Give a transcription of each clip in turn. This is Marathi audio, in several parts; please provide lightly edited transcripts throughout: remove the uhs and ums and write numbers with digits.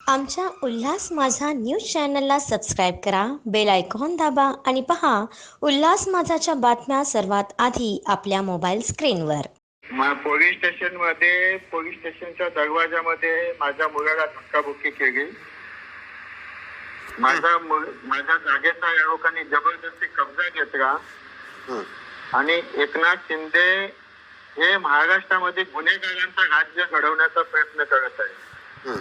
आमच्या उल्हास माझा न्यूज चॅनलला सबस्क्राईब करा, बेल आयकॉन दाबा आणि पहा उल्हास माझाच्या बातम्या सर्वात आधी आपल्या मोबाईल स्क्रीनवर. पोलीस स्टेशनच्या दरवाजामध्ये माझ्या मुलाला धक्काबुक्की केली. माझ्या जागेचा या लोकांनी जबरदस्ती कब्जा घेतला आणि एकनाथ शिंदे हे महाराष्ट्रामध्ये गुन्हेगारांचं राज्य घडवण्याचा प्रयत्न करत आहे.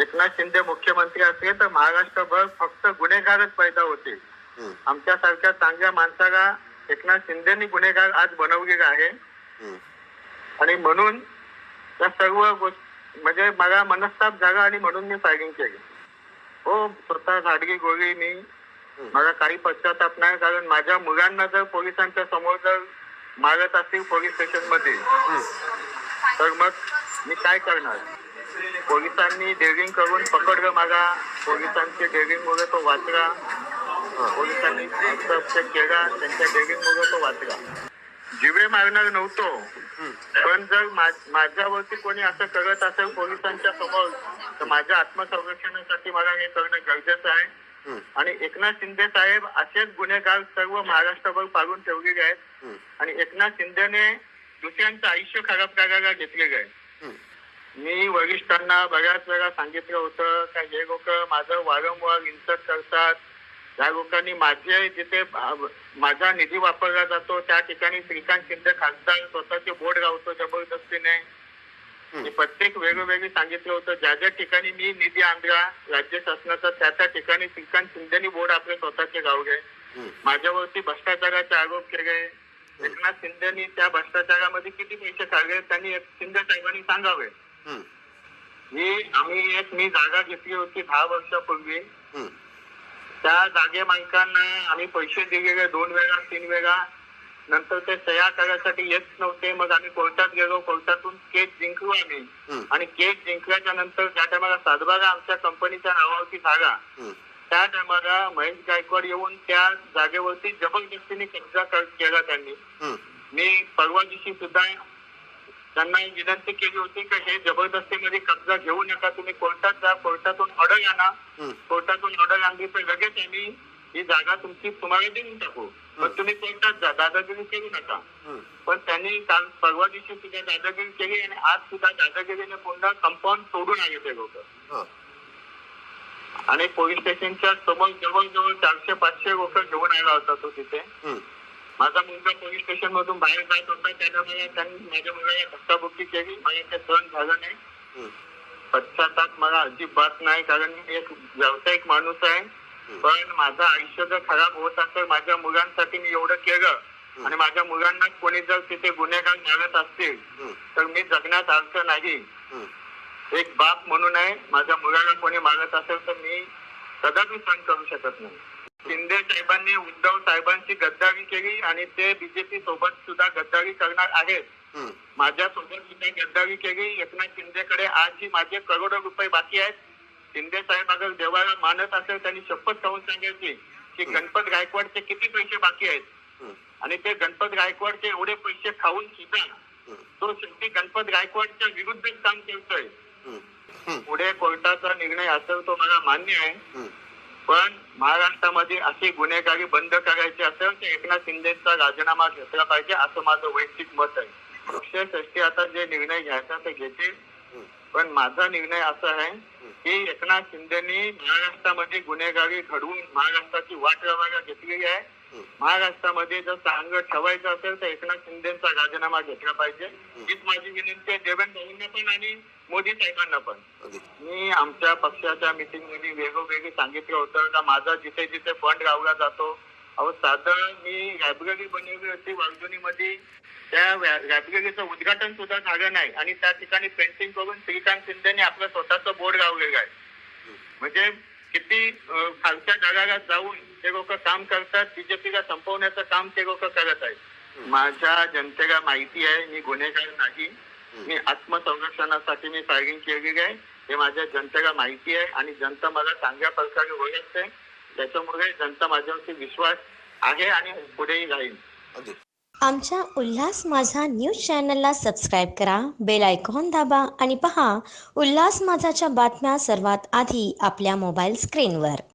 एकनाथ शिंदे मुख्यमंत्री असले तर महाराष्ट्रभर फक्त गुन्हेगारच पैदा होते. आमच्यासारख्या चांगल्या माणसाला एकनाथ शिंदेनी गुन्हेगार आज बनवलेला आहे आणि म्हणून त्या सर्व म्हणजे मला मनस्ताप झाला आणि म्हणून मी फायरिंग केली. हो, स्वतः झाडगी गोळी मी मला काही पश्चाताप नाही, कारण माझ्या मुलांना जर पोलिसांच्या समोर जर मारत असतील पोलीस स्टेशन मध्ये तर मग मी काय करणार. पोलिसांनी डेअरिंग करून पकडलं मला, पोलिसांचे डेअरिंग मुळे तो वाचला, पोलिसांनी हस्तक्षेप केला, त्यांच्या डेअरिंग मुळे तो वाचला. जिवे मारणार नव्हतो, पण जर माझ्यावरती कोणी असं करत असेल पोलिसांच्या समोर तर माझ्या आत्मसंरक्षणासाठी मला हे करणं गरजेचं आहे. आणि एकनाथ शिंदे साहेब असेच गुन्हेगार सर्व महाराष्ट्रभर पाडून ठेवलेले आहेत आणि एकनाथ शिंदेने दुसऱ्यांचं आयुष्य खराब करायला घेतलेलं आहे. मी वरिष्ठांना बऱ्याच वेळा सांगितलं होतं का हे लोक माझं वारंवार इन्सल्ट करतात. या लोकांनी माझे जिथे माझा निधी वापरला जातो त्या ठिकाणी श्रीकांत शिंदे खासदार स्वतःचे बोर्ड लावतो जबरदस्तीने. मी प्रत्येक वेगवेगळी सांगितलं होतं ज्या ज्या ठिकाणी मी निधी आणला राज्य शासनाचा त्या त्या ठिकाणी श्रीकांत शिंदेनी बोर्ड आपले स्वतःचे गावले. माझ्यावरती भ्रष्टाचाराचे आरोप केले. एकनाथ शिंदेनी त्या भ्रष्टाचारामध्ये किती पैसे काढले त्यांनी शिंदे साहेबांनी सांगावे. मी जागा घेतली होती 10 वर्षापूर्वी. त्या जागे मालकांना आम्ही पैसे दिलेले 2 वेळा 3 वेळा. नंतर ते सह्या करायसाठी येत नव्हते. मग आम्ही कोर्टात गेलो, कोर्टातून केस जिंकलो आम्ही आणि केस जिंकल्याच्या नंतर ज्या टायमाला सातबारा आमच्या कंपनीच्या नावावरती झाला त्या टायमाला महेश गायकवाड येऊन त्या जागेवरती जबरदस्तीने कब्जा केला त्यांनी. मी परवा दिवशी सुद्धा त्यांना विनंती केली होती की हे जबरदस्तीमध्ये कब्जा घेऊ नका, तुम्ही कोर्टात जा, कोर्टातून ऑर्डर आणा. कोर्टातून ऑर्डर आणली तर लगेच आम्ही ही जागा तुमची तुम्हाला देऊन टाकू, पण तुम्ही कोर्टात जा, दादागिरी करू नका. पण त्यांनी काल परवा दिवशी सुद्धा दादागिरी केली आणि आज सुद्धा दादागिरीने पुन्हा कंपाऊंड सोडून आले ते लोक. आणि पोलीस स्टेशनच्या समोर जवळजवळ 400-500 लोक घेऊन आला होता तो तिथे. माझा मुलगा पोलीस स्टेशन मधून बाहेर जात होता त्यामुळे त्यांनी माझ्या मुलाला धक्काबुक्की केली. मला ते सहन झालं नाही. पश्चाताप मला अजिबात नाही, कारण मी एक व्यावसायिक माणूस आहे. पण माझं आयुष्य जर खराब होत असेल माझ्या मुलांसाठी मी एवढं केलं आणि माझ्या मुलांना कोणी जर तिथे गुन्हेगार मारत असतील तर मी जगण्यात अर्थ नाही. एक बाप म्हणून आहे, माझ्या मुलाला कोणी मारत असेल तर मी कदापि सहन करू शकत नाही. शिंदे साहेबांनी उद्धव साहेबांची गद्दारी केली आणि ते बीजेपी सोबत सुद्धा गद्दारी करणार आहेत. माझ्या सोबत सुद्धा गद्दारी केली. एकनाथ शिंदेकडे आजही माझे करोडो रुपये बाकी आहेत. शिंदे साहेब अगर देवाला मानत असेल त्यांनी शपथ खाऊन सांगायची की गणपत गायकवाडचे किती पैसे बाकी आहेत आणि ते गणपत गायकवाडचे एवढे पैसे खाऊन सुद्धा तो शेवटी गणपत गायकवाडच्या विरुद्ध काम करतोय. पुढे कोर्टाचा निर्णय असेल तो मला मान्य आहे, पण महाराष्ट्रामध्ये अशी गुन्हेगारी बंद करायची असेल तर एकनाथ शिंदेचा राजीनामा घेतला पाहिजे असं माझं वैयक्तिक मत आहे. पक्षश्रेष्ठी आता जे निर्णय घ्यायचा ते घेतील, पण माझा निर्णय असा आहे की एकनाथ शिंदेनी महाराष्ट्रामध्ये गुन्हेगारी घडवून महाराष्ट्राची वाट लावायला घेतलेली आहे. महाराष्ट्रामध्ये जर चांगलं ठेवायचं असेल तर एकनाथ शिंदेचा राजीनामा घेतला पाहिजे. हीच माझी विनंती आहे देवेंद्र भाऊंना पण आणि मोदी साहेबांना पण. मी आमच्या पक्षाच्या मिटिंग मध्ये वेगवेगळी सांगितलं होतं का माझा जिथे जिथे फंड लावला जातो, अहो साधं मी लायब्ररी बनवली होती वाळजुनीमध्ये, त्या लायब्ररीचं उद्घाटन सुद्धा झालं नाही आणि त्या ठिकाणी पेंटिंग करून श्रीकांत शिंदेने आपलं स्वतःचं बोर्ड लावलेलं आहे. म्हणजे किती खालच्या जगाला जाऊन ते लोक काम करतात. बीजेपीला संपवण्याचं काम ते लोक करत आहेत. माझ्या जनतेला माहिती आहे मी गुन्हेगार नाही. मी आत्मसंरक्षणासाठी मी फायरिंग केलेली आहे हे माझ्या जनतेला माहिती आहे आणि जनता मला चांगल्या प्रकारे ओळखते. त्याच्यामुळे जनता माझ्यावरती विश्वास आहे आणि पुढेही राहील. आमच्या उल्हास माझा न्यूज चॅनलला सबस्क्राईब करा, बेल आयकॉन दाबा आणि पहा उल्हास माझाच्या बातम्या सर्वात आधी आपल्या मोबाईल स्क्रीनवर.